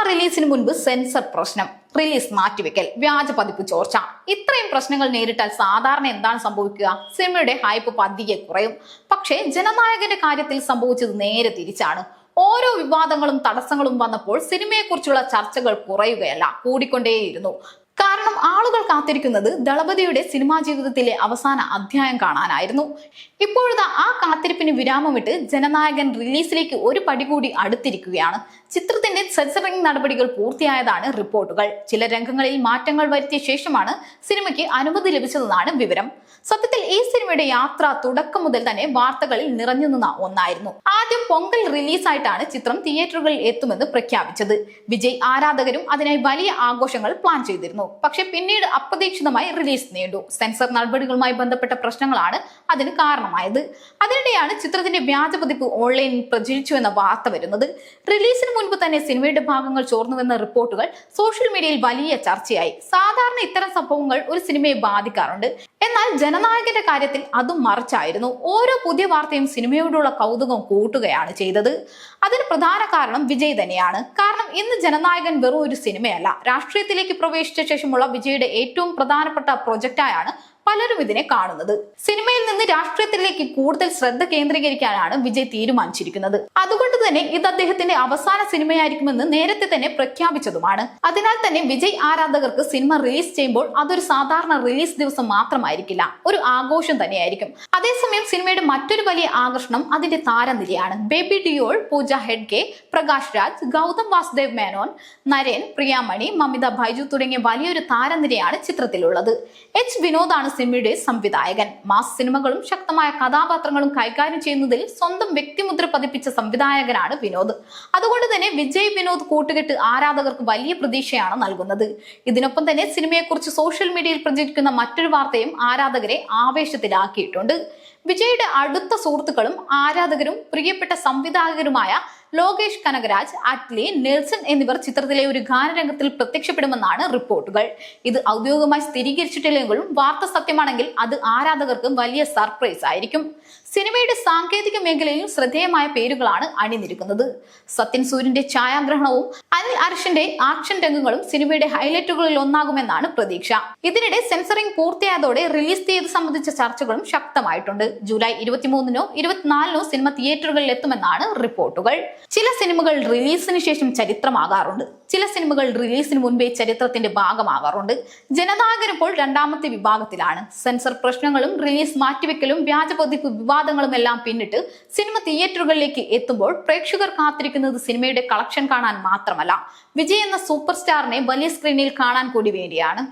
റിലീസിന് മുൻപ് സെൻസർ പ്രശ്നം, റിലീസ് മാറ്റിവെക്കൽ, വ്യാജ പതിപ്പ് ചോർച്ച, ഇത്രയും പ്രശ്നങ്ങൾ നേരിട്ടാൽ സാധാരണ എന്താണ് സംഭവിക്കുക? സിനിമയുടെ ഹൈപ്പ് പതിയെ കുറയും. പക്ഷേ ജനനായകന്റെ കാര്യത്തിൽ സംഭവിച്ചത് നേരെ തിരിച്ചാണ്. ഓരോ വിവാദങ്ങളും തടസ്സങ്ങളും വന്നപ്പോൾ സിനിമയെക്കുറിച്ചുള്ള ചർച്ചകൾ കുറയുകയല്ല, കൂടിക്കൊണ്ടേയിരുന്നു. കാരണം ആളുകൾ കാത്തിരിക്കുന്നത് ദളപതിയുടെ സിനിമാ ജീവിതത്തിലെ അവസാന അധ്യായം കാണാനായിരുന്നു. ഇപ്പോഴത്തെ ആ കാത്തിരിപ്പിന് വിരാമമിട്ട് ജനനായകൻ റിലീസിലേക്ക് ഒരു പടി കൂടി അടുത്തിരിക്കുകയാണ്. ചിത്രത്തിന്റെ സെൻസറിംഗ് നടപടികൾ പൂർത്തിയായതാണ് റിപ്പോർട്ടുകൾ. ചില രംഗങ്ങളിൽ മാറ്റങ്ങൾ വരുത്തിയ ശേഷമാണ് സിനിമയ്ക്ക് അനുമതി ലഭിച്ചതെന്നാണ് വിവരം. സത്യത്തിൽ ഈ സിനിമയുടെ യാത്ര തുടക്കം മുതൽ തന്നെ വാർത്തകളിൽ നിറഞ്ഞു നിന്ന ഒന്നായിരുന്നു. ആദ്യം പൊങ്കൽ റിലീസായിട്ടാണ് ചിത്രം തിയേറ്ററുകളിൽ എത്തുമെന്ന് പ്രഖ്യാപിച്ചത്. വിജയ് ആരാധകരും അതിനായി വലിയ ആഘോഷങ്ങൾ പ്ലാൻ ചെയ്തിരുന്നു. പക്ഷെ പിന്നീട് അപ്രതീക്ഷിതമായി റിലീസ് നീണ്ടു. സെൻസർ നടപടികളുമായി ബന്ധപ്പെട്ട പ്രശ്നങ്ങളാണ് അതിന് കാരണമായത്. അതിനിടെയാണ് ചിത്രത്തിന്റെ വ്യാജ പതിപ്പ് ഓൺലൈനിൽ പ്രചരിച്ചു എന്ന വാർത്ത വരുന്നത്. റിലീസിന് മുൻപ് തന്നെ സിനിമയുടെ ഭാഗങ്ങൾ ചോർന്നുവെന്ന റിപ്പോർട്ടുകൾ സോഷ്യൽ മീഡിയയിൽ വലിയ ചർച്ചയായി. സാധാരണ ഇത്തരം സംഭവങ്ങൾ ഒരു സിനിമയെ ബാധിക്കാറുണ്ട്. എന്നാൽ ജനനായകന്റെ കാര്യത്തിൽ അതും മറിച്ചായിരുന്നു. ഓരോ പുതിയ വാർത്തയും സിനിമയോടുള്ള കൗതുകം കൂട്ടുകയാണ് ചെയ്തത്. അതിന് പ്രധാന കാരണം വിജയ് തന്നെയാണ്. കാരണം ഇന്ന് ജനനായകൻ വെറും ഒരു സിനിമയല്ല, രാഷ്ട്രീയത്തിലേക്ക് പ്രവേശിച്ച ശേഷമുള്ള വിജയുടെ ഏറ്റവും പ്രധാനപ്പെട്ട പ്രൊജക്റ്റായാണ് പലരും ഇതിനെ കാണുന്നത്. സിനിമയിൽ നിന്ന് രാഷ്ട്രീയത്തിലേക്ക് കൂടുതൽ ശ്രദ്ധ കേന്ദ്രീകരിക്കാനാണ് വിജയ് തീരുമാനിച്ചിരിക്കുന്നത്. അതുകൊണ്ട് തന്നെ ഇത് അദ്ദേഹത്തിന്റെ അവസാന സിനിമയായിരിക്കുമെന്ന് നേരത്തെ തന്നെ പ്രഖ്യാപിച്ചതുമാണ്. അതിനാൽ തന്നെ വിജയ് ആരാധകർക്ക് സിനിമ റിലീസ് ചെയ്യുമ്പോൾ അതൊരു സാധാരണ റിലീസ് ദിവസം മാത്രമായിരിക്കില്ല, ഒരു ആഘോഷം തന്നെയായിരിക്കും. അതേസമയം സിനിമയുടെ മറ്റൊരു വലിയ ആകർഷണം അതിന്റെ താരനിരയാണ്. ബേബി ഡിയോൾ, പൂജ ഹെഡ്ഗെ, പ്രകാശ് രാജ്, ഗൗതം വാസുദേവ് മേനോൻ, നരേൻ, പ്രിയാമണി, മമിത ബൈജു തുടങ്ങിയ വലിയൊരു താരനിരയാണ് ചിത്രത്തിലുള്ളത്. എച്ച് വിനോദാണ് സിനിമയുടെ സംവിധായകൻ. മാസ് സിനിമകളും ശക്തമായ കഥാപാത്രങ്ങളും കൈകാര്യം ചെയ്യുന്നതിൽ സ്വന്തം വ്യക്തിമുദ്ര പതിപ്പിച്ച സംവിധായകനാണ് വിനോദ്. അതുകൊണ്ട് തന്നെ വിജയ് വിനോദ് കൂട്ടുകെട്ട് ആരാധകർക്ക് വലിയ പ്രതീക്ഷയാണ് നൽകുന്നത്. ഇതിനൊപ്പം തന്നെ സിനിമയെക്കുറിച്ച് സോഷ്യൽ മീഡിയയിൽ പ്രചരിക്കുന്ന മറ്റൊരു വാർത്തയും ആരാധകരെ ആവേശത്തിലാക്കിയിട്ടുണ്ട്. വിജയുടെ അടുത്ത സുഹൃത്തുക്കളും ആരാധകരും പ്രിയപ്പെട്ട സംവിധായകരുമായ ലോകേഷ് കനകരാജ്, അറ്റ്ലി, നെൽസൺ എന്നിവർ ചിത്രത്തിലെ ഒരു ഗാനരംഗത്തിൽ പ്രത്യക്ഷപ്പെടുമെന്നാണ് റിപ്പോർട്ടുകൾ. ഇത് ഔദ്യോഗികമായി സ്ഥിരീകരിച്ചിട്ടില്ലെങ്കിലും വാർത്ത സത്യമാണെങ്കിൽ അത് ആരാധകർക്ക് വലിയ സർപ്രൈസ് ആയിരിക്കും. സിനിമയുടെ സാങ്കേതിക മേഖലയിൽ ശ്രദ്ധേയമായ പേരുകളാണ് അണിനിരക്കുന്നത്. സത്യൻ സൂര്യന്റെ ഛായാഗ്രഹണവും അനിൽ അർഷിന്റെ ആക്ഷൻ രംഗങ്ങളും സിനിമയുടെ ഹൈലൈറ്റുകളിൽ ഒന്നാകുമെന്നാണ് പ്രതീക്ഷ. ഇതിനിടെ സെൻസറിംഗ് പൂർത്തിയായതോടെ റിലീസ് തീയതി സംബന്ധിച്ച ചർച്ചകളും ശക്തമായിട്ടുണ്ട്. ജൂലൈ 23-നോ 24-നോ സിനിമ തിയേറ്ററുകളിൽ എത്തുമെന്നാണ് റിപ്പോർട്ടുകൾ. ചില സിനിമകൾ റിലീസിന് ശേഷം ചരിത്രമാകാറുണ്ട്, ചില സിനിമകൾ റിലീസിന് മുൻപേ ചരിത്രത്തിന്റെ ഭാഗമാകാറുണ്ട്. ജനനായകൻ ഇപ്പോൾ രണ്ടാമത്തെ വിഭാഗത്തിലാണ്. സെൻസർ പ്രശ്നങ്ങളും റിലീസ് മാറ്റിവെക്കലും വ്യാജ പതിപ്പ് വിവാദങ്ങളും എല്ലാം പിന്നിട്ട് സിനിമ തിയേറ്ററുകളിലേക്ക് എത്തുമ്പോൾ പ്രേക്ഷകർ കാത്തിരിക്കുന്നത് സിനിമയുടെ കളക്ഷൻ കാണാൻ മാത്രമല്ല, വിജയ് എന്ന സൂപ്പർ സ്റ്റാറിനെ വലിയ സ്ക്രീനിൽ കാണാൻ കൂടി വേണ്ടിയാണ്.